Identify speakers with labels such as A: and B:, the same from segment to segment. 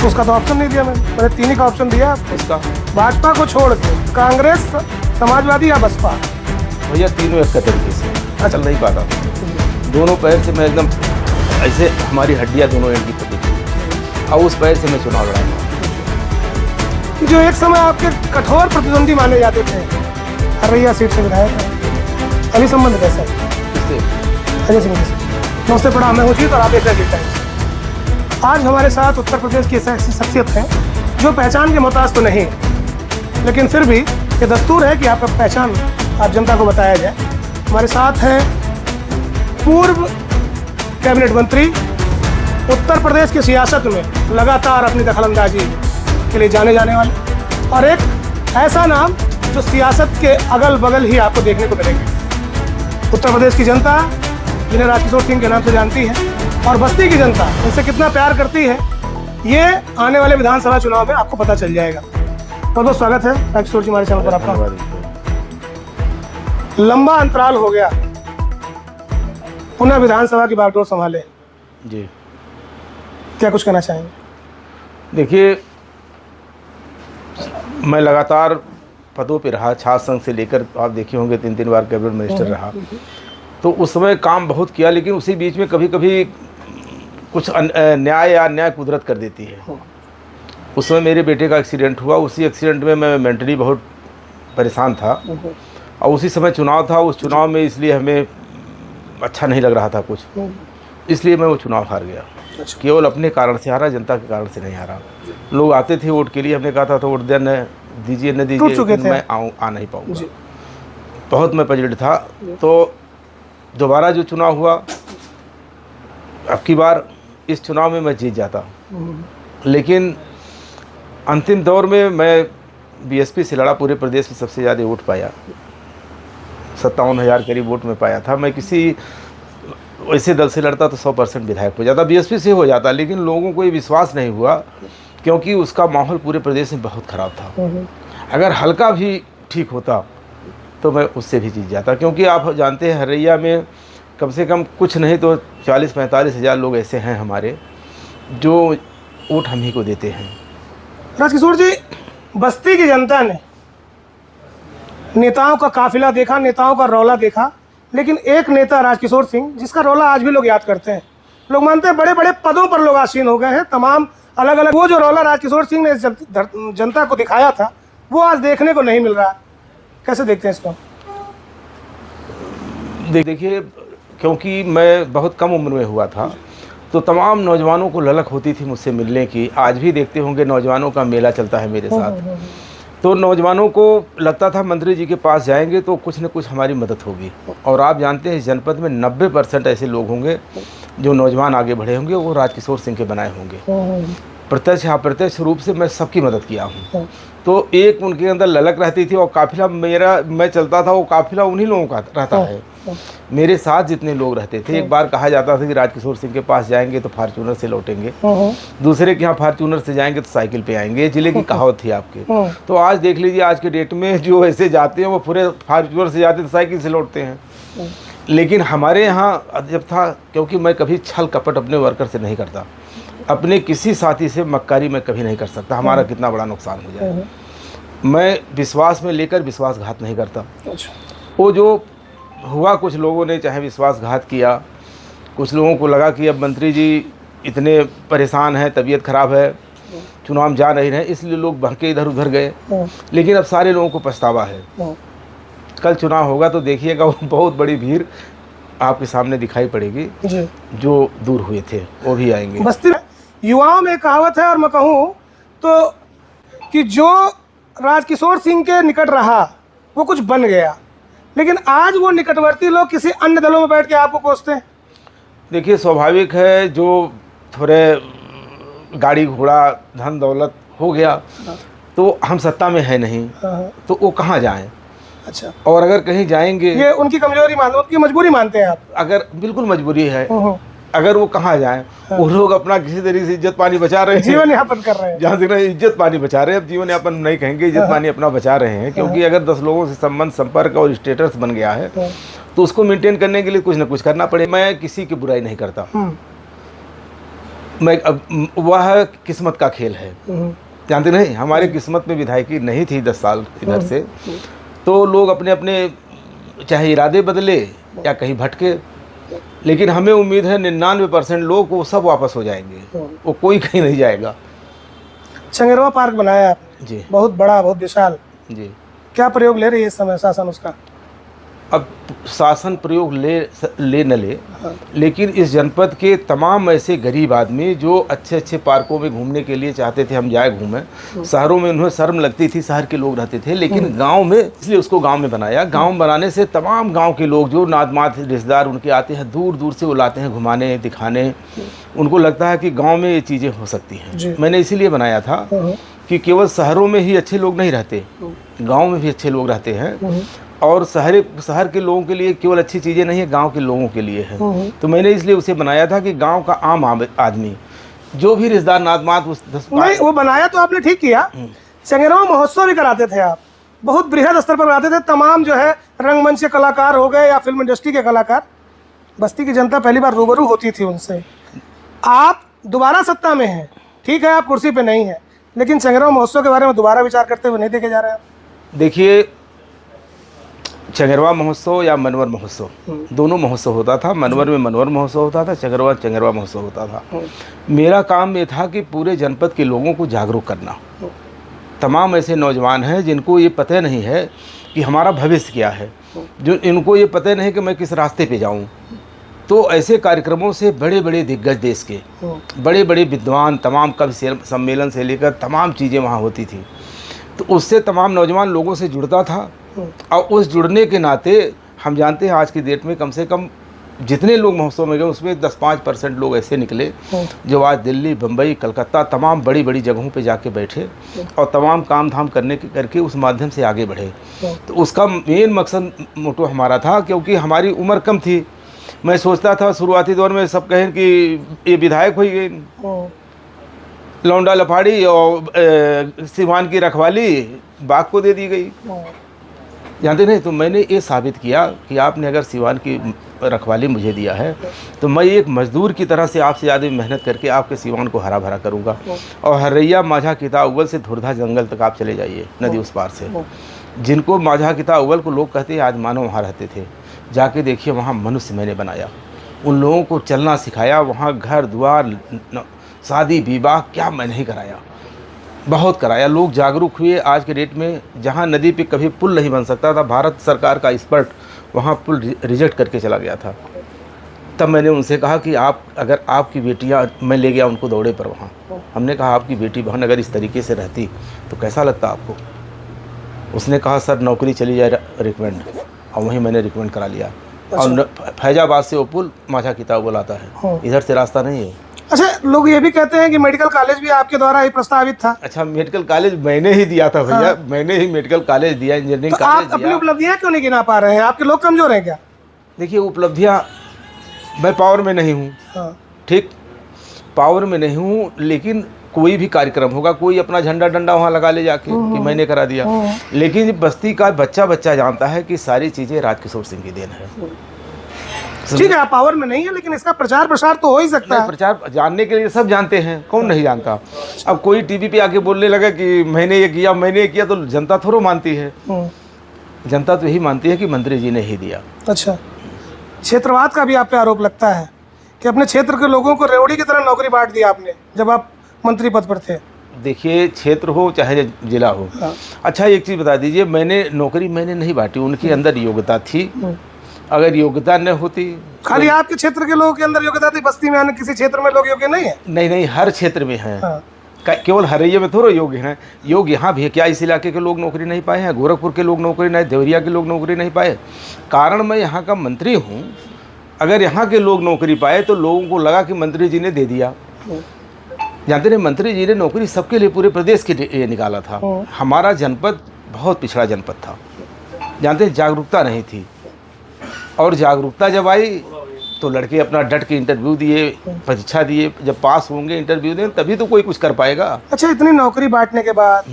A: तो उसका तो ऑप्शन नहीं दिया मैंने 3 ही का ऑप्शन दिया।
B: इसका
A: भाजपा को छोड़ के कांग्रेस, समाजवादी या बसपा?
B: भैया तीनों एक तरीके से चल नहीं पाता। दोनों पैर से मैं एकदम ऐसे, हमारी हड्डियाँ दोनों एंड की पकड़ी थी और उस पैर से मैं चुनाव लड़ा था।
A: जो एक समय आपके कठोर प्रतिद्वंदी माने जाते थे, हरैया सीट से विधायक अली संबंध कैसा है? अजय सिंह जी से नमस्ते, प्रणाम, मैं हूँ और आप देख रहे हैं टाइम्स। आज हमारे साथ उत्तर प्रदेश की ऐसी शख्सियत है जो पहचान के मोहताज तो नहीं, लेकिन फिर भी ये दस्तूर है कि आपका पहचान आप जनता को बताया जाए। हमारे साथ हैं पूर्व कैबिनेट मंत्री, उत्तर प्रदेश की सियासत में लगातार अपनी दखलंदाजी के लिए जाने जाने वाले, और एक ऐसा नाम जो सियासत के अगल बगल ही आपको देखने को मिलेंगे। उत्तर प्रदेश की जनता जिन्हें राजकिशोर सिंह के नाम से जानती है, और बस्ती की जनता उनसे कितना प्यार करती है, ये आने वाले विधानसभा चुनाव में आपको पता चल जाएगा। बहुत बहुत स्वागत है राजकिशोर जी हमारे चैनल पर आपका। लंबा अंतराल हो गया, पुनः विधानसभा की बागडोर संभाले
B: जी,
A: क्या कुछ कहना चाहेंगे?
B: देखिए, मैं लगातार पदों पे रहा, छात्र संघ से लेकर आप देखे होंगे 3 बार कैबिनेट मिनिस्टर रहा, तो उस समय काम बहुत किया, लेकिन उसी बीच में कभी कभी कुछ न्याय या अन्याय कुदरत कर देती है। उस समय मेरे बेटे का एक्सीडेंट हुआ, उसी एक्सीडेंट में मैं मेंटली बहुत परेशान था, और उसी समय चुनाव था। उस चुनाव में इसलिए हमें अच्छा नहीं लग रहा था कुछ, इसलिए मैं वो चुनाव हार गया। केवल अपने कारण से हारा, जनता के कारण से नहीं हारा। लोग आते थे वोट के लिए, हमने कहा था तो वोट देना दीजिए न दीजिए, मैं आ नहीं पाऊँगा। बहुत मैं पजड़ था। तो दोबारा जो चुनाव हुआ, अब की बार इस चुनाव में मैं जीत जाता, लेकिन अंतिम दौर में मैं बीएसपी से लड़ा, पूरे प्रदेश में सबसे ज़्यादा वोट पाया, 57,000 करीब वोट में पाया था। मैं किसी ऐसे दल से लड़ता तो 100% विधायक हो जाता, बीएसपी से हो जाता, लेकिन लोगों को ये विश्वास नहीं हुआ क्योंकि उसका माहौल पूरे प्रदेश में बहुत ख़राब था। अगर हल्का भी ठीक होता तो मैं उससे भी जीत जाता, क्योंकि आप जानते हैं हरैया में कम से कम कुछ नहीं तो 40-45 हज़ार लोग ऐसे हैं हमारे जो वोट हम ही को देते हैं।
A: राजकिशोर जी, बस्ती की जनता ने नेताओं का काफिला देखा, नेताओं का रौला देखा, लेकिन एक नेता राजकिशोर सिंह जिसका रौला आज भी लोग याद करते हैं। लोग मानते हैं बड़े बड़े पदों पर लोग आसीन हो गए हैं, तमाम अलग अलग, वो जो रौला राजकिशोर सिंह ने जनता को दिखाया था वो आज देखने को नहीं मिल रहा। कैसे देखते हैं इसको?
B: देखिए, क्योंकि मैं बहुत कम उम्र में हुआ था तो तमाम नौजवानों को ललक होती थी मुझसे मिलने की। आज भी देखते होंगे नौजवानों का मेला चलता है मेरे साथ, तो नौजवानों को लगता था मंत्री जी के पास जाएंगे तो कुछ न कुछ हमारी मदद होगी। और आप जानते हैं इस जनपद में 90% ऐसे लोग होंगे जो नौजवान आगे बढ़े होंगे, वो राजकिशोर सिंह के बनाए होंगे। प्रत्यक्ष या अप्रत्यक्ष रूप से मैं सबकी मदद किया हूँ। तो एक उनके अंदर ललक रहती थी, और काफिला मैं चलता था, वो काफिला उन्हीं लोगों का रहता है। मेरे साथ जितने लोग रहते थे, एक बार कहा जाता था कि राजकिशोर सिंह के पास जाएंगे तो फार्चूनर से लौटेंगे, दूसरे के यहाँ फार्चूनर से जाएंगे तो साइकिल पे आएंगे। ये जिले की कहावत थी आपके। तो आज देख लीजिए, आज के डेट में जो ऐसे जाते हैं वो पूरे फार्चूनर से जाते तो साइकिल से लौटते हैं। लेकिन हमारे यहाँ जब था, क्योंकि मैं कभी छल कपट अपने वर्कर से नहीं करता, अपने किसी साथी से मक्कारी मैं कभी नहीं कर सकता, हमारा कितना बड़ा नुकसान हो जाए। मैं विश्वास में लेकर विश्वासघात नहीं करता। वो जो हुआ, कुछ लोगों ने चाहे विश्वासघात किया, कुछ लोगों को लगा कि अब मंत्री जी इतने परेशान हैं, तबीयत ख़राब है, चुनाव जा नहीं रहे, इसलिए लोग बहके इधर उधर गए। लेकिन अब सारे लोगों को पछतावा है। कल चुनाव होगा तो देखिएगा, वो बहुत बड़ी भीड़ आपके सामने दिखाई पड़ेगी। जो दूर हुए थे वो भी आएंगे।
A: बस्ती में युवाओं में कहावत है, और मैं कहूँ तो कि जो राजकिशोर सिंह के निकट रहा वो कुछ बन गया, लेकिन आज वो निकटवर्ती लोग किसी अन्य दलों में बैठ के आपको कोसते हैं।
B: देखिए, स्वाभाविक है, जो थोड़े गाड़ी घोड़ा धन दौलत हो गया तो हम सत्ता में है नहीं, तो वो कहाँ जाएं।
A: अच्छा,
B: और अगर कहीं जाएंगे, ये
A: उनकी कमजोरी मानते, उनकी मजबूरी मानते हैं आप? अगर
B: बिल्कुल मजबूरी है, अगर वो कहाँ जाएं, वो लोग अपना किसी तरीके से इज्जत पानी बचा रहे हैं,
A: जीवन यापन कर रहे हैं।
B: जहाँ से इज्जत पानी बचा रहे हैं, अब जीवन यापन नहीं कहेंगे, इज्जत पानी अपना बचा रहे हैं। क्योंकि अगर 10 लोगों से संबंध, संपर्क और स्टेटस बन गया है तो उसको मेंटेन करने के लिए कुछ ना कुछ करना पड़े। मैं किसी की बुराई नहीं करता, मैं अब वह किस्मत का खेल है, जानते नहीं, हमारी किस्मत में विधायकी नहीं थी 10 साल इधर से, तो लोग अपने अपने चाहे इरादे बदले या कहीं भटके, लेकिन हमें उम्मीद है 99% लोग वो सब वापस हो जाएंगे, वो कोई कहीं नहीं जाएगा।
A: चंगेरवा पार्क बनाया आपने
B: जी
A: बहुत बड़ा, बहुत विशाल,
B: जी।
A: क्या प्रयोग ले रही है इस समय शासन उसका?
B: अब शासन प्रयोग ले न ले, लेकिन इस जनपद के तमाम ऐसे गरीब आदमी जो अच्छे अच्छे पार्कों में घूमने के लिए चाहते थे हम जाए घूमें, शहरों में उन्हें शर्म लगती थी, शहर के लोग रहते थे, लेकिन गांव में, इसलिए उसको गांव में बनाया। गांव बनाने से तमाम गांव के लोग जो नात-मात रिश्तेदार उनके आते हैं, दूर दूर से वो लाते हैं घुमाने दिखाने, उनको लगता है कि गाँव में ये चीज़ें हो सकती हैं। मैंने इसीलिए बनाया था कि केवल शहरों में ही अच्छे लोग नहीं रहते, गाँव में भी अच्छे लोग रहते हैं, और शहर के लोगों के लिए केवल अच्छी चीज़ें नहीं है, गांव के लोगों के लिए है। तो मैंने इसलिए उसे बनाया था कि गांव का आम आदमी जो भी रिश्तेदार नात-मात उस
A: नहीं, वो बनाया तो आपने ठीक किया। चंगेरवा महोत्सव भी कराते थे आप, बहुत बृहद स्तर पर कराते थे, तमाम जो है रंगमंच के कलाकार हो गए या फिल्म इंडस्ट्री के कलाकार, बस्ती की जनता पहली बार रूबरू होती थी उनसे। आप दोबारा सत्ता में हैं, ठीक है, आप कुर्सी पे नहीं हैं, लेकिन चंगेरवा महोत्सव के बारे में दोबारा विचार करते हुए नहीं देखे जा रहे हैं।
B: देखिए, चंगेरवा महोत्सव या मनवर महोत्सव, दोनों महोत्सव होता था। मनवर में मनवर महोत्सव होता था, चंगेरवा महोत्सव होता था। मेरा काम ये था कि पूरे जनपद के लोगों को जागरूक करना। तमाम ऐसे नौजवान हैं जिनको ये पता नहीं है कि हमारा भविष्य क्या है, जो इनको ये पता नहीं कि मैं किस रास्ते पे जाऊं, तो ऐसे कार्यक्रमों से बड़े बड़े दिग्गज देश के बड़े बड़े विद्वान, तमाम कवि सम्मेलन से लेकर तमाम चीज़ें वहाँ होती थी, तो उससे तमाम नौजवान लोगों से जुड़ता था। और उस जुड़ने के नाते हम जानते हैं आज की डेट में कम से कम जितने लोग महोत्सव में गए उसमें 10-5% लोग ऐसे निकले जो आज दिल्ली, बम्बई, कलकत्ता तमाम बड़ी बड़ी जगहों पे जाके बैठे और तमाम काम धाम करके उस माध्यम से आगे बढ़े। तो उसका मेन मकसद मोटो हमारा था, क्योंकि हमारी उम्र कम थी। मैं सोचता था शुरुआती दौर में सब कहें कि ये विधायक हो गई, लौंडा लफाड़ी और सिवान की रखवाली बाग को दे दी गई, जानते नहीं। तो मैंने ये साबित किया कि आपने अगर सिवान की रखवाली मुझे दिया है तो मैं एक मजदूर की तरह से आपसे ज़्यादा मेहनत करके आपके सिवान को हरा भरा करूँगा। और हरैया माझा किता अव्वल से धुरधा जंगल तक आप चले जाइए, नदी उस पार से, जिनको माझा किता अव्वल को लोग कहते हैं आज मानव वहाँ रहते थे, जाके देखिए वहाँ मनुष्य मैंने बनाया, उन लोगों को चलना सिखाया, वहाँ घर द्वार शादी विवाह क्या मैं नहीं कराया, बहुत कराया। लोग जागरूक हुए। आज के डेट में जहाँ नदी पे कभी पुल नहीं बन सकता था, भारत सरकार का एक्सपर्ट वहाँ पुल रिजेक्ट करके चला गया था। तब मैंने उनसे कहा कि आप अगर आपकी बेटियाँ, मैं ले गया उनको दौड़े पर वहाँ, हमने कहा आपकी बेटी बहन अगर इस तरीके से रहती तो कैसा लगता आपको। उसने कहा सर नौकरी चली जाए रिकमेंड, और वहीं मैंने रिकमेंड करा लिया। और फैजाबाद से वो पुल माझा किताब बुलाता है, इधर से रास्ता नहीं है।
A: अच्छा, लोग ये भी कहते हैं कि मेडिकल कॉलेज भी आपके द्वारा ही प्रस्तावित था।
B: अच्छा, मेडिकल कॉलेज मैंने ही दिया था भैया। मैंने ही मेडिकल कॉलेज दिया, इंजीनियरिंग
A: तो
B: कॉलेज
A: आप अपनी उपलब्धियां क्यों नहीं गिना पा रहे हैं? आपके लोग कमजोर हैं क्या?
B: देखिए, उपलब्धियां, मैं पावर में नहीं हूँ, ठीक, पावर में नहीं हूँ, लेकिन कोई भी कार्यक्रम होगा, कोई अपना झंडा डंडा वहाँ लगा ले जाके कि मैंने करा दिया, लेकिन बस्ती का बच्चा जानता है कि सारी चीज़ें राजकिशोर सिंह की देन है।
A: ठीक है, आप पावर में नहीं है, लेकिन इसका प्रचार प्रसार तो हो ही सकता है।
B: प्रचार जानने के लिए सब जानते हैं, कौन नहीं जानता। अब कोई टीवी पे आके बोलने लगा कि मैंने ये किया मैंने ये किया, तो जनता थोड़ा मानती है। जनता तो यही मानती है कि मंत्री जी ने ही दिया।
A: अच्छा, क्षेत्रवाद का भी आप पे आरोप लगता है कि अपने क्षेत्र के लोगों को रेवड़ी की तरह नौकरी बांट दिया आपने जब आप मंत्री पद पर थे।
B: देखिए, क्षेत्र हो चाहे जिला हो। अच्छा, एक चीज़ बता दीजिए, मैंने नौकरी मैंने नहीं बांटी, उनके अंदर योग्यता थी। अगर योग्यता न होती,
A: खाली आपके क्षेत्र के लोगों के अंदर योग्यता थी, बस्ती में अन्य किसी क्षेत्र में लोग योग्य नहीं है?
B: नहीं, हर क्षेत्र में है। केवल हरैया में थोड़ा योग्य हैं, योग यहाँ भी है। क्या इस इलाके के लोग नौकरी नहीं पाए हैं? गोरखपुर के लोग नौकरी नहीं, देवरिया के लोग नौकरी नहीं पाए? कारण मैं यहाँ का मंत्री हूँ। अगर यहाँ के लोग नौकरी पाए तो लोगों को लगा कि मंत्री जी ने दे दिया। जानते हैं, मंत्री जी ने नौकरी सबके लिए पूरे प्रदेश के लिए निकाला था। हमारा जनपद बहुत पिछड़ा जनपद था, जानते हैं, जागरूकता नहीं थी। और जागरूकता जब आई तो लड़के अपना डट के इंटरव्यू दिए, परीक्षा दिए, जब पास होंगे इंटरव्यू दें तभी तो कोई कुछ कर पाएगा।
A: अच्छा, इतनी नौकरी बांटने के बाद,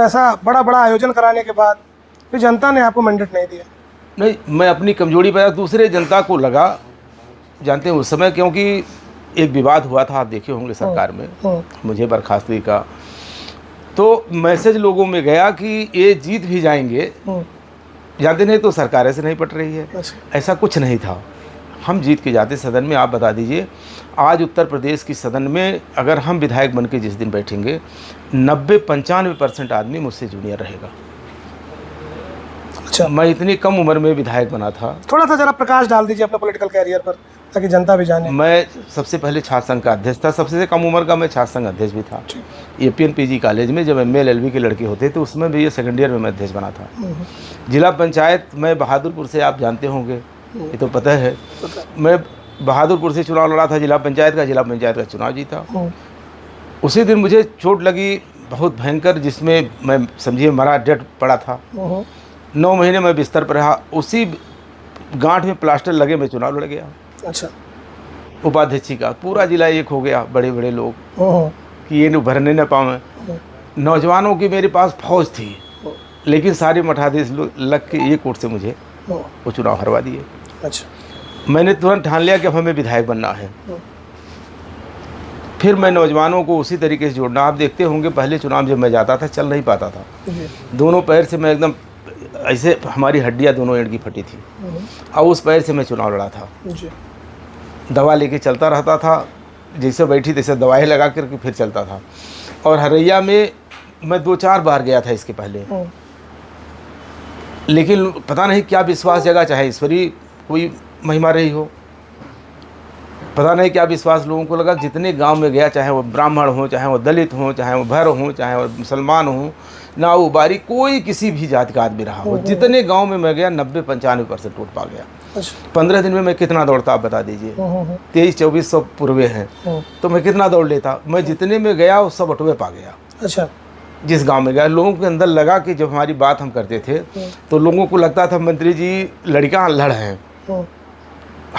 A: ऐसा बड़ा बड़ा आयोजन कराने के बाद फिर जनता ने आपको मैंडेट नहीं दिया?
B: नहीं, मैं अपनी कमजोरी पर दूसरे जनता को लगा, जानते हैं उस समय, क्योंकि एक विवाद हुआ था, आप देखे होंगे सरकार में, मुझे बर्खास्तगी का, तो मैसेज लोगों में गया कि ये जीत भी जाएंगे, जानते नहीं तो सरकार ऐसे नहीं पट रही है। ऐसा कुछ नहीं था, हम जीत के जाते सदन में। आप बता दीजिए, आज उत्तर प्रदेश की सदन में अगर हम विधायक बन के जिस दिन बैठेंगे, 90-95% आदमी मुझसे जूनियर रहेगा।
A: अच्छा,
B: मैं इतनी कम उम्र में विधायक बना था।
A: थोड़ा सा जरा प्रकाश डाल दीजिए अपने पॉलिटिकल कैरियर पर, ताकि जनता भी जाने।
B: मैं सबसे पहले छात्र संघ का अध्यक्ष था, सबसे कम उम्र का मैं छात्र संघ अध्यक्ष भी था। एपीएन पीजी कॉलेज में जब MA LLB के लड़के होते तो उसमें भी ये सेकंड ईयर में मैं अध्यक्ष बना था। जिला पंचायत मैं बहादुरपुर से, आप जानते होंगे, ये तो पता है, मैं बहादुरपुर से चुनाव लड़ा था, जिला पंचायत का चुनाव जीता। उसी दिन मुझे चोट लगी बहुत भयंकर, जिसमें मैं समझिए मरा डेट पड़ा था। 9 महीने मैं बिस्तर पर रहा, उसी गांठ में प्लास्टर लगे मैं चुनाव लड़ गया।
A: अच्छा,
B: उपाध्यक्ष का पूरा जिला एक हो गया, बड़े बड़े लोग कि ये भरने न पावे। नौजवानों की मेरे पास फौज थी, लेकिन सारे मठाधीश लग के एक वोट से मुझे वो चुनाव हरवा दिए।
A: अच्छा,
B: मैंने तुरंत ठान लिया कि अब हमें विधायक बनना है। फिर मैं नौजवानों को उसी तरीके से जोड़ना। आप देखते होंगे पहले चुनाव जब मैं जाता था चल नहीं पाता था, दोनों पैर से मैं एकदम ऐसे, हमारी हड्डियाँ दोनों एंड की फटी थी, और उस पैर से मैं चुनाव लड़ा था। दवा लेके चलता रहता था, जैसे बैठी तैसे दवाई लगा करके फिर चलता था। और हरैया में मैं 2-4 बार गया था इसके पहले, लेकिन पता नहीं क्या विश्वास जगा, चाहे ईश्वरी कोई महिमा रही हो, पता नहीं क्या विश्वास लोगों को लगा। जितने गांव में गया, चाहे वो ब्राह्मण हो, चाहे वो दलित हो, चाहे वो भर हो, चाहे वो मुसलमान हो, ना वो बारी, कोई किसी भी जाति का आदमी रहा हो, जितने गांव में मैं गया 90-95% वोट पा गया। 15 दिन में मैं कितना दौड़ता आप बता दीजिए। 2300-2400 पूर्वे हैं, तो मैं कितना दौड़ लेता। मैं जितने में गया वो सब अटवे पा गया।
A: अच्छा,
B: जिस गांव में गया, लोगों के अंदर लगा कि जब हमारी बात हम करते थे तो लोगों को लगता था मंत्री जी लड़का लड़ हैं।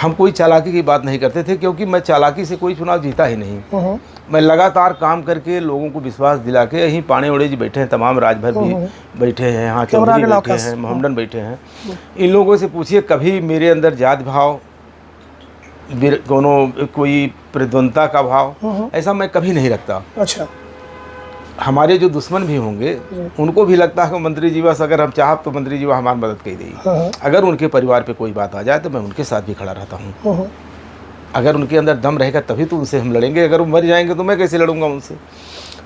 B: हम कोई चालाकी की बात नहीं करते थे, क्योंकि मैं चालाकी से कोई चुनाव जीता ही नहीं। मैं लगातार काम करके लोगों को विश्वास दिला के, यहीं पाणे ओड़े जी बैठे हैं, तमाम राजभर भी बैठे हैं, यहाँ चौधरी बैठे हैं, मोहम्मदन बैठे हैं। इन लोगों से पूछिए, कभी मेरे अंदर जात भाव, कोई प्रतिद्वंदता का भाव, ऐसा मैं कभी नहीं रखता।
A: अच्छा,
B: हमारे जो दुश्मन भी होंगे उनको भी लगता है कि मंत्री जी बस अगर हम चाह तो मंत्री जी हमारी मदद कर देगी। अगर उनके परिवार पे कोई बात आ जाए तो मैं उनके साथ भी खड़ा रहता हूँ। अगर उनके अंदर दम रहेगा तभी तो उनसे हम लड़ेंगे, अगर वो मर जाएंगे तो मैं कैसे लड़ूंगा उनसे।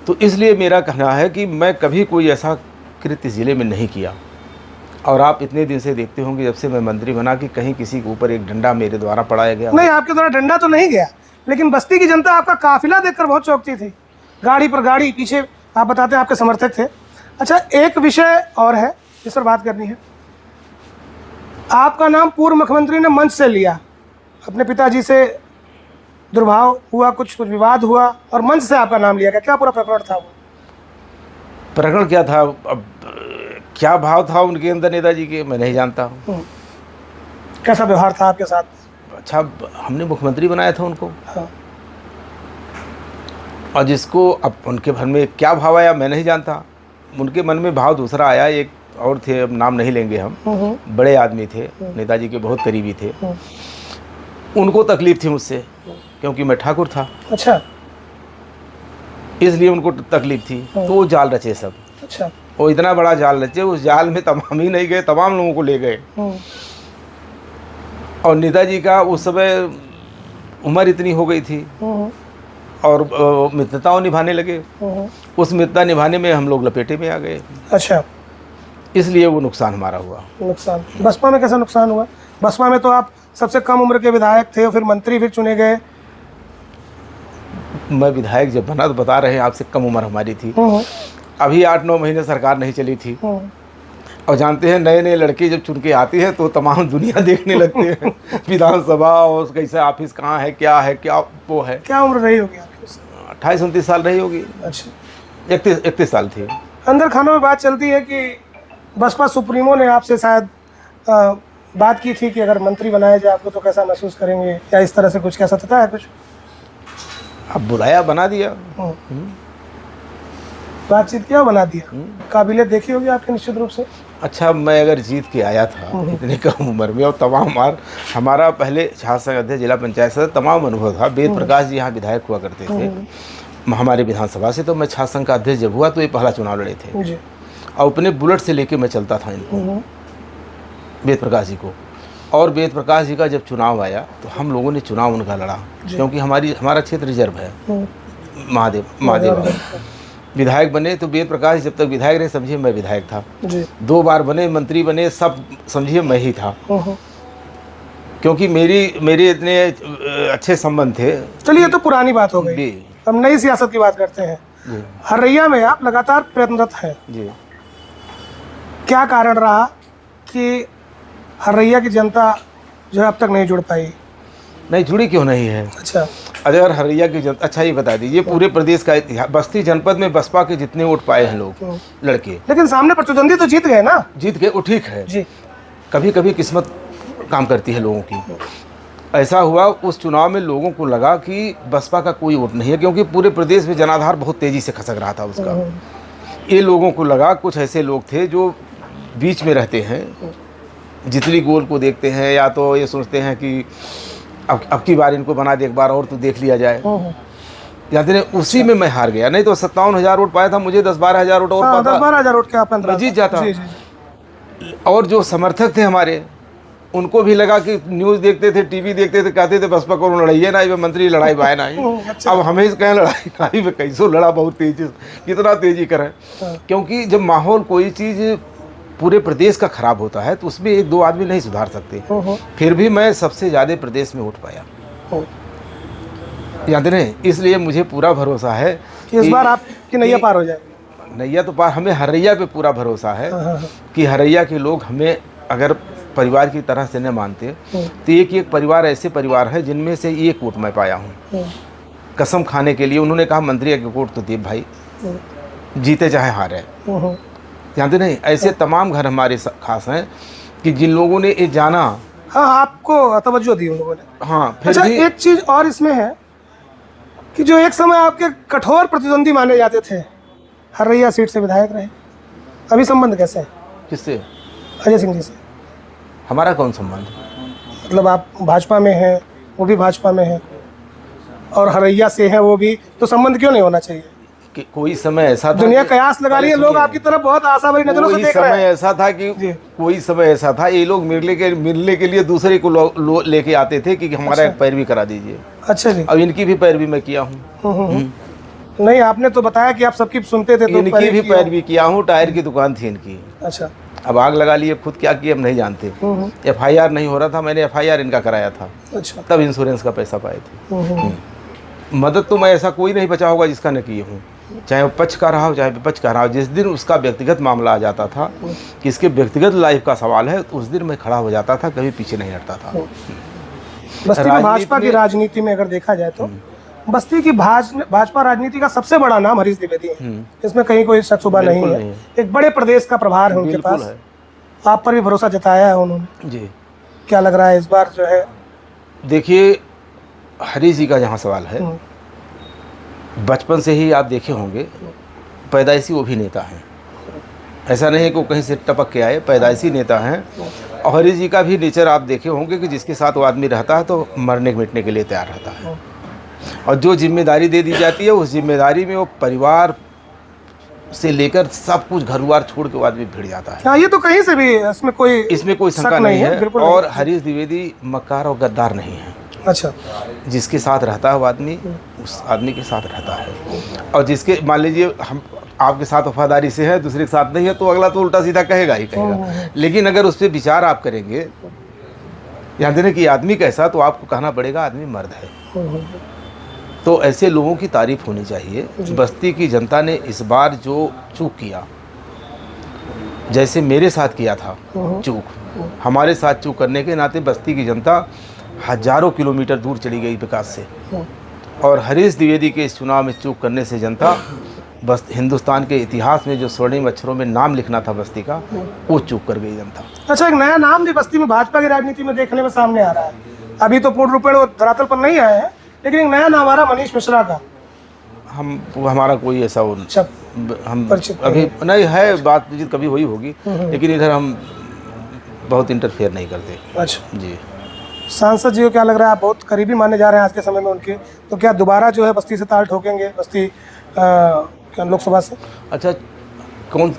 B: तो इसलिए मेरा कहना है कि मैं कभी कोई ऐसा कृत्य ज़िले में नहीं किया। और आप इतने दिन से देखते होंगे जब से मैं मंत्री बना कि कहीं किसी के ऊपर एक डंडा मेरे द्वारा पड़ाया गया
A: नहीं, आपके द्वारा डंडा तो नहीं गया, लेकिन बस्ती की जनता आपका काफिला देखकर बहुत चौंकती थी, गाड़ी पर गाड़ी पीछे, आप बताते हैं आपके समर्थक थे। अच्छा, एक विषय और है जिस पर बात करनी है। आपका नाम पूर्व मुख्यमंत्री ने मंच से लिया, अपने पिताजी से दुर्भाव हुआ, कुछ विवाद हुआ और मंच से आपका नाम लिया गया। क्या पूरा प्रकरण था वो?
B: प्रकरण क्या था, अब क्या भाव था उनके अंदर नेताजी के, मैं नहीं जानता हूँ।
A: कैसा व्यवहार था आपके साथ?
B: अच्छा, हमने मुख्यमंत्री बनाया था उनको।
A: हाँ।
B: और जिसको अब उनके मन में क्या भाव आया मैं नहीं जानता, उनके मन में भाव दूसरा आया। एक और थे, अब नाम नहीं लेंगे हम, बड़े आदमी थे, नेताजी के बहुत करीबी थे। उनको तकलीफ थी मुझसे, क्योंकि मैं ठाकुर था।
A: अच्छा,
B: इसलिए उनको तकलीफ थी, तो वो जाल रचे सब।
A: अच्छा,
B: वो इतना बड़ा जाल रचे, उस जाल में तमाम ही नहीं गए, तमाम लोगों को ले गए। और नेताजी का उस समय उम्र इतनी हो गई थी और मित्रताओं निभाने लगे। उस मित्रता निभाने में हम लोग लपेटे में आ गए।
A: अच्छा,
B: इसलिए वो नुकसान हमारा हुआ।
A: नुकसान बसपा में कैसा नुकसान हुआ? बसपा में तो आप सबसे कम उम्र के विधायक थे, फिर मंत्री फिर चुने गए।
B: मैं विधायक जब बना तो बता रहे हैं आपसे, कम उम्र हमारी थी। अभी 8-9 महीने सरकार नहीं चली थी। और जानते हैं नए नए लड़के जब चुन के आती है तो तमाम दुनिया देखने लगते हैं विधानसभा और कैसे ऑफिस कहाँ है, क्या वो है।
A: क्या उम्र रही होगी आपकी?
B: 28-29 साल रही होगी।
A: अच्छा,
B: 31 साल थी।
A: अंदर खानों में बात चलती है कि बसपा सुप्रीमो ने आपसे शायद बात की थी कि अगर मंत्री बनाया जाए आपको तो कैसा महसूस करेंगे, या इस तरह से कुछ कैसा था है कुछ?
B: अब बुलाया, बना दिया।
A: बातचीत किया, बना दिया। काबिलियत देखी होगी आपकी निश्चित रूप से।
B: अच्छा, मैं अगर जीत के आया था इतनी कम उम्र में, और तमाम हमारा पहले छात्र संघ अध्यक्ष, जिला पंचायत सदस्य, तमाम अनुभव था। वेद प्रकाश जी यहाँ विधायक हुआ करते थे हमारे विधानसभा से, तो मैं छात्र संघ का अध्यक्ष जब हुआ तो ये पहला चुनाव लड़े थे, और अपने बुलेट से लेके मैं चलता था इनको, वेद प्रकाश जी को। और वेद प्रकाश जी का जब चुनाव आया तो हम लोगों ने चुनाव उनका लड़ा, क्योंकि हमारा क्षेत्र रिजर्व है, महादेव विधायक बने। तो वेद प्रकाश जब तक विधायक रहे, समझिए मैं विधायक था, 2 बार बने, मंत्री बने, सब समझिए मैं ही था, क्योंकि मेरे इतने अच्छे संबंध थे।
A: चलिए, ये तो पुरानी बात हो गई, हम नई सियासत की बात करते हैं। हरैया में आप लगातार प्रयत्नरत हैं जी, क्या कारण रहा कि हरैया की जनता जो है अब तक नहीं जुड़ पाई?
B: नहीं जुड़ी क्यों नहीं है?
A: अच्छा,
B: अगर हरैया की जनता, अच्छा ये बता दीजिए, पूरे प्रदेश का इतिहास, बस्ती जनपद में बसपा के जितने वोट पाए हैं लोग लड़के,
A: लेकिन सामने प्रतिद्वंदी तो जीत गए ना?
B: जीत गए, वो ठीक है जी। कभी कभी किस्मत काम करती है लोगों की। ऐसा हुआ उस चुनाव में, लोगों को लगा कि बसपा का कोई वोट नहीं है, क्योंकि पूरे प्रदेश में जनाधार बहुत तेजी से खसक रहा था उसका। ये लोगों को लगा, कुछ ऐसे लोग थे जो बीच में रहते हैं, जितनी गोल को देखते हैं, या तो ये सोचते हैं कि अब की बार इनको बना दे, एक बार और तो देख लिया जाए, याद नहीं, उसी में मैं हार गया। नहीं तो 57,000 वोट पाया था, मुझे 10-12 हज़ार वोट और
A: 10-12 हज़ार वोट क्या
B: जीत जाता। और जो समर्थक थे हमारे, उनको भी लगा कि न्यूज़ देखते थे, टीवी देखते थे, कहते थे बसपा को लड़ाइए ना, ये मंत्री लड़ाई बाय ना। अब हमें कहें लड़ाई में कैसो लड़ा, बहुत तेजी, कितना तेजी करें, क्योंकि जब माहौल कोई चीज़ पूरे प्रदेश का खराब होता है तो उसमें 1-2 आदमी नहीं सुधार सकते। फिर भी मैं सबसे ज़्यादा प्रदेश में वोट पाया, याद नहीं, इसलिए मुझे पूरा भरोसा है
A: कि इस बार आपकी नैया पार हो जाएगी।
B: नैया तो पार, हमें हरैया पे पूरा भरोसा है कि हरैया के लोग हमें अगर परिवार की तरह से न मानते तो एक परिवार ऐसे परिवार है जिनमें से एक वोट मैं पाया हूँ, कसम खाने के लिए। उन्होंने कहा मंत्री का वोट तो दे भाई, जीते चाहे हारे, जानते नहीं, ऐसे तमाम घर हमारे खास हैं कि जिन लोगों ने ये जाना।
A: हाँ, आपको तवज्जो दी उन लोगों ने।
B: हाँ, फिर
A: अच्छा,
B: भी
A: एक चीज़ और इसमें है कि जो एक समय आपके कठोर प्रतिद्वंदी माने जाते थे, हरैया सीट से विधायक रहे, अभी संबंध कैसे है?
B: किससे?
A: अजय सिंह जी से।
B: हमारा कौन संबंध?
A: मतलब आप भाजपा में हैं, वो भी भाजपा में है, और हरैया से है वो भी, तो संबंध क्यों नहीं होना चाहिए?
B: कि कोई समय ऐसा था,
A: दुनिया कयास लगा रही है, लोग आपकी तरफ बहुत आशा भरी नजरों से देख रहे हैं।
B: कोई समय ऐसा था कि कोई समय ऐसा था, ये लोग मिलने के लिए दूसरे को लेके आते थे कि हमारा एक पैरवी करा दीजिए।
A: अच्छा जी।
B: अब इनकी भी पैरवी मैं किया हूँ।
A: नहीं, आपने तो बताया कि आप सबकी सुनते थे, तो
B: इनकी भी पैरवी किया हूँ। टायर की दुकान थी इनकी।
A: अच्छा।
B: अब आग लगा लिए, खुद क्या किए हम नहीं जानते। FIR नहीं हो रहा था, मैंने FIR इनका कराया था।
A: अच्छा।
B: तब इंश्योरेंस का पैसा पाए थे। मदद तो मैं ऐसा कोई नहीं बचा होगा जिसका न किए हूँ, चाहे वो पक्ष का रहा हो चाहे विपक्ष का रहा हो। जिस दिन उसका व्यक्तिगत मामला आ जाता था कि इसके व्यक्तिगत लाइफ का सवाल है, तो उस दिन मैं खड़ा हो जाता था, कभी पीछे नहीं हटता था।
A: बस्ती में भाजपा की राजनीति में अगर देखा जाए तो बस्ती की भाजपा राजनीति का सबसे बड़ा नाम हरीश द्विवेदी है, इसमें कहीं कोई शक शुबा नहीं है। एक बड़े प्रदेश का प्रभार है उनके पास, आप पर भी भरोसा जताया है उन्होंने जी। क्या लग रहा है इस बार जो है? देखिए,
B: हरीश जी का जहाँ सवाल है, बचपन से ही आप देखे होंगे, पैदाइशी वो भी नेता हैं, ऐसा नहीं है कि वो कहीं से टपक के आए, पैदाइशी नेता हैं। और हरीश जी का भी नेचर आप देखे होंगे कि जिसके साथ वो आदमी रहता है तो मरने मिटने के लिए तैयार रहता है, और जो जिम्मेदारी दे दी जाती है उस जिम्मेदारी में वो परिवार से लेकर सब कुछ घर द्वार छोड़ के वो आदमी भिड़ जाता है।
A: हाँ, ये तो कहीं से भी इसमें कोई शंका नहीं है।
B: और हरीश द्विवेदी मक्कार और गद्दार नहीं है।
A: अच्छा।
B: जिसके साथ रहता है वो आदमी उस आदमी के साथ रहता है, और जिसके मान लीजिए हम आपके साथ वफादारी से है, दूसरे के साथ नहीं है, तो अगला तो उल्टा सीधा कहेगा ही कहेगा। लेकिन अगर उस पर विचार आप करेंगे, ध्यान देने कि आदमी कैसा, तो आपको कहना पड़ेगा आदमी मर्द है। तो ऐसे लोगों की तारीफ होनी चाहिए। बस्ती की जनता ने इस बार जो चूक किया, जैसे मेरे साथ किया था चूक, हमारे साथ चूक करने के नाते बस्ती की जनता हजारों किलोमीटर दूर चली गई विकास से, और हरीश द्विवेदी के इस चुनाव में चूक करने से जनता बस हिंदुस्तान के इतिहास में जो स्वर्णिम अक्षरों में नाम लिखना था बस्ती का, वो चूक कर गई जनता।
A: अच्छा, एक नया नाम भी बस्ती में भाजपा की राजनीति में देखने में सामने आ रहा है। अभी तो पूर्ण रूपेण वो धरातल पर नहीं आया है, लेकिन एक नया नाम आ रहा है मनीष मिश्रा का।
B: हमारा कोई ऐसा
A: अच्छा,
B: हम
A: परिचित
B: अभी नहीं है, बातचीत कभी हुई होगी, लेकिन इधर हम बहुत इंटरफेयर नहीं करते।
A: अच्छा
B: जी।
A: सांसद जी को क्या लग रहा है, आप बहुत करीबी माने जा रहे हैं आज के समय में उनके, तो क्या दोबारा जो है बस्ती से ताल ठोकेंगे, बस्ती क्या लोकसभा से?
B: अच्छा, कौन?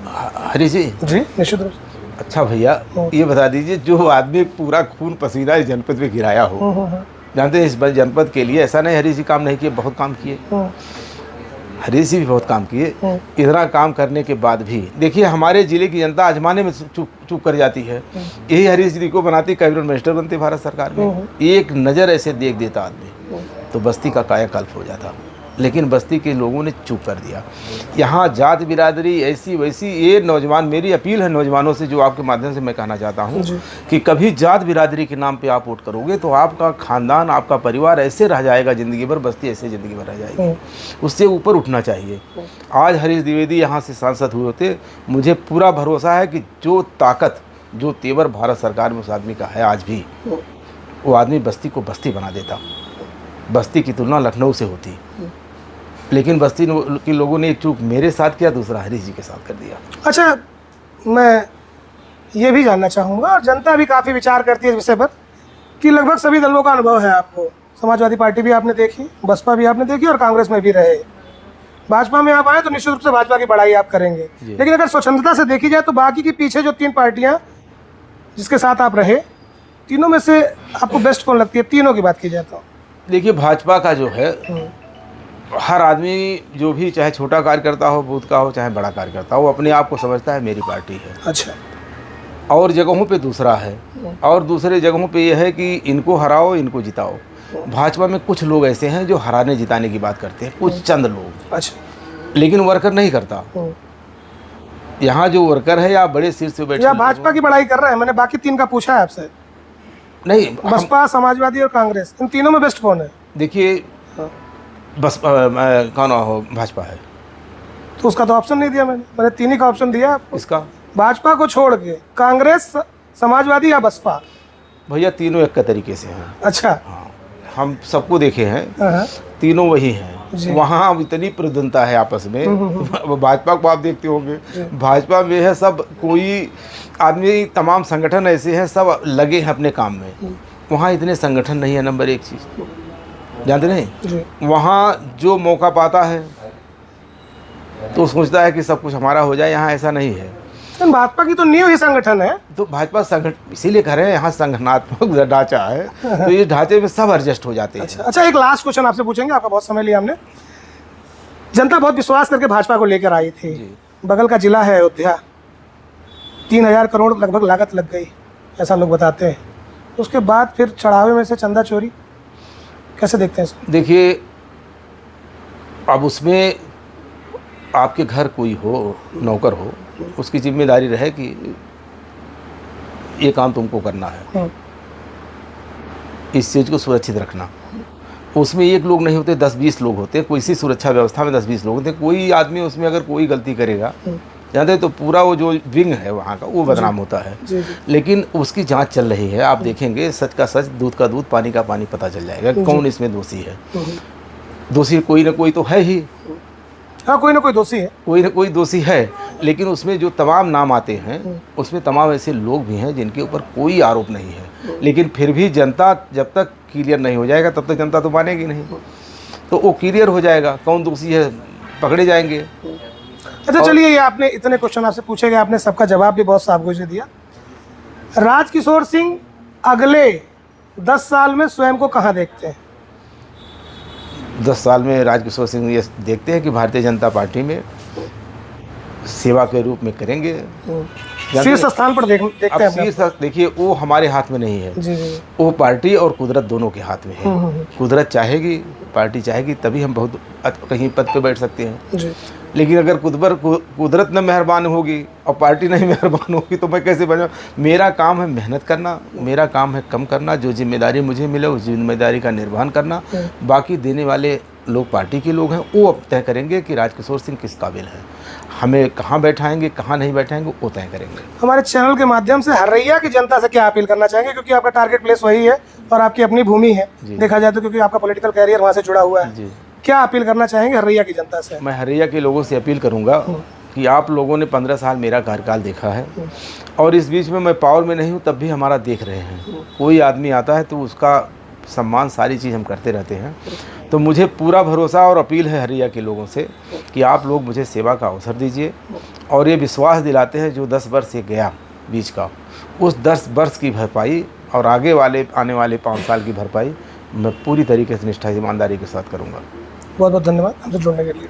B: हरी जी?
A: जी निश्चित रूप से।
B: अच्छा भैया, ये बता दीजिए, जो आदमी पूरा खून पसीना इस जनपद में गिराया हो, जानते हैं इस बार जनपद के लिए ऐसा नहीं हरी जी काम नहीं किए, बहुत काम किए। हरीश जी भी बहुत काम किए। इतना काम करने के बाद भी देखिए हमारे ज़िले की जनता आजमाने में चूक कर जाती है। यही हरीश जी को बनाती, कैबिनेट मिनिस्टर बनते भारत सरकार में। एक नज़र ऐसे देख देता आदमी तो बस्ती का कायाकल्प हो जाता, लेकिन बस्ती के लोगों ने चूक कर दिया। यहाँ जात बिरादरी ऐसी वैसी, ये नौजवान, मेरी अपील है नौजवानों से, जो आपके माध्यम से मैं कहना चाहता हूँ कि कभी जात बिरादरी के नाम पे आप वोट करोगे तो आपका खानदान, आपका परिवार ऐसे रह जाएगा ज़िंदगी भर, बस्ती ऐसे ज़िंदगी भर रह जाएगी। उससे ऊपर उठना चाहिए। आज हरीश द्विवेदी यहाँ से सांसद हुए होते, मुझे पूरा भरोसा है कि जो ताकत, जो तेवर भारत सरकार में उस आदमी का है आज भी, वो आदमी बस्ती को बस्ती बना देता। बस्ती की तुलना लखनऊ से होती, लेकिन बस्ती के लोगों ने एक चूक मेरे साथ किया, दूसरा हरीश जी के साथ कर दिया।
A: अच्छा, मैं ये भी जानना चाहूँगा, और जनता भी काफ़ी विचार करती है इस विषय पर, कि लगभग सभी दलों का अनुभव है आपको। समाजवादी पार्टी भी आपने देखी, बसपा भी आपने देखी, और कांग्रेस में भी रहे। भाजपा में आप आए तो निश्चित रूप से भाजपा की बड़ाई आप करेंगे, लेकिन अगर स्वतंत्रता से देखी जाए तो बाकी के पीछे जो 3 पार्टियाँ जिसके साथ आप रहे, तीनों में से आपको बेस्ट कौन लगती है? तीनों की बात की जाए तो
B: देखिए, भाजपा का जो है, हर आदमी जो भी, चाहे छोटा कार्यकर्ता हो, बूथ का हो, चाहे बड़ा कार्यकर्ता हो, अपने आप को समझता है मेरी पार्टी है।
A: अच्छा।
B: और जगहों पे दूसरा है, और दूसरे जगहों पे ये है कि इनको हराओ, इनको जिताओ। भाजपा में कुछ लोग ऐसे हैं जो हराने जिताने की बात करते हैं, कुछ चंद लोग।
A: अच्छा।
B: लेकिन वर्कर नहीं करता। यहाँ जो वर्कर है या बड़े शीर्ष पे बैठे,
A: या भाजपा की बड़ाई कर रहे हैं। मैंने बाकी 3 का पूछा है आपसे।
B: नहीं,
A: बसपा, समाजवादी और कांग्रेस, इन तीनों में बेस्ट कौन है?
B: देखिए, बस कौन हो, भाजपा है।
A: तो उसका तो ऑप्शन नहीं दिया मैंने 3 ही का ऑप्शन दिया आपको।
B: इसका
A: भाजपा को छोड़ के कांग्रेस, समाजवादी या बसपा?
B: भैया तीनों एक का तरीके से हैं।
A: अच्छा।
B: हाँ, हम सबको देखे हैं, तीनों वही हैं। वहाँ अब इतनी प्रधानता है आपस में। भाजपा को आप देखते होंगे, भाजपा में है सब, कोई आदमी, तमाम संगठन ऐसे हैं, सब लगे हैं अपने काम में। वहाँ इतने संगठन नहीं है। नंबर 1 चीज़ जानते नहीं, वहाँ जो मौका पाता है तो सोचता है कि सब कुछ हमारा हो जाए। यहाँ ऐसा नहीं है।
A: भाजपा की तो नींव ही संगठन है।
B: तो भाजपा संगठन इसीलिए कह रहे हैं, यहाँ संगठनात्मक ढांचा है, तो ये ढांचे में सब एडजस्ट हो जाते हैं।
A: अच्छा, एक लास्ट क्वेश्चन आपसे पूछेंगे, आपका बहुत समय लिया हमने। जनता बहुत विश्वास करके भाजपा को लेकर आई थी। बगल का जिला है अयोध्या, 3000 करोड़ लगभग लागत लग गई, ऐसा लोग बताते हैं। उसके बाद फिर चढ़ावे में से चंदा चोरी, कैसे देखते हैं इसको?
B: देखिए, अब उसमें आपके घर कोई हो, नौकर हो, उसकी जिम्मेदारी रहे कि ये काम तुमको करना है, इस चीज़ को सुरक्षित रखना। उसमें 1 लोग नहीं होते, 10-20 लोग होते। कोई सी सुरक्षा व्यवस्था में 10-20 लोग होते। कोई आदमी उसमें अगर कोई गलती करेगा, जानते तो पूरा वो जो विंग है वहाँ का, वो बदनाम होता है। लेकिन उसकी जांच चल रही है। आप देखेंगे, सच का सच, दूध का दूध, पानी का पानी पता चल जाएगा कौन इसमें दोषी है। दोषी कोई ना कोई तो है ही।
A: हाँ, कोई ना कोई दोषी है,
B: कोई ना कोई दोषी है। लेकिन उसमें जो तमाम नाम आते हैं, उसमें तमाम ऐसे लोग भी हैं जिनके ऊपर कोई आरोप नहीं है। लेकिन फिर भी जनता जब तक क्लियर नहीं हो जाएगा, तब तक जनता तो मानेगी नहीं। तो वो क्लियर हो जाएगा, कौन दोषी है, पकड़े जाएंगे।
A: अच्छा, चलिए, ये आपने इतने क्वेश्चन आपसे पूछे गए, आपने सबका जवाब भी बहुत साफ से दिया। राजकिशोर सिंह अगले 10 साल में स्वयं को कहाँ देखते हैं?
B: 10 साल में राजकिशोर सिंह ये देखते हैं कि भारतीय जनता पार्टी में सेवा के रूप में करेंगे,
A: शीर्ष स्थान पर देखते हैं।
B: शीर्ष, देखिए, वो हमारे हाथ में नहीं है। वो पार्टी और कुदरत दोनों के हाथ में है। कुदरत चाहेगी, पार्टी चाहेगी, तभी हम बहुत कहीं पद पे बैठ सकते हैं। लेकिन अगर कुदरत न मेहरबान होगी और पार्टी नहीं मेहरबान होगी तो मैं कैसे बना? मेरा काम है मेहनत करना, मेरा काम है कम करना, जो जिम्मेदारी मुझे मिले उस जिम्मेदारी का निर्वहन करना। बाकी देने वाले लोग पार्टी के लोग हैं, वो अब तय करेंगे कि राजकिशोर सिंह किस काबिल है। हमें कहाँ बैठाएंगे, कहाँ नहीं बैठाएंगे, वो तय करेंगे। हमारे चैनल के माध्यम से हरैया की जनता से क्या अपील करना चाहेंगे, क्योंकि आपका टारगेट प्लेस वही है और आपकी अपनी भूमि है देखा जाए तो, क्योंकि आपका पॉलिटिकल कैरियर वहाँ से जुड़ा हुआ है।
A: क्या अपील करना चाहेंगे हरैया की जनता से?
B: मैं हरैया के लोगों से अपील करूंगा कि आप लोगों ने 15 साल मेरा कार्यकाल देखा है और इस बीच में मैं पावर में नहीं हूं तब भी हमारा देख रहे हैं। कोई आदमी आता है तो उसका सम्मान सारी चीज़ हम करते रहते हैं। तो मुझे पूरा भरोसा और अपील है हरैया के लोगों से कि आप लोग मुझे सेवा का अवसर दीजिए और ये विश्वास दिलाते हैं जो 10 वर्ष से गया बीच का, उस 10 वर्ष की भरपाई और आगे वाले आने वाले 5 साल की भरपाई मैं पूरी तरीके से निष्ठा ईमानदारी के साथ करूँगा।
A: बहुत बहुत धन्यवाद हमसे जुड़ने के लिए।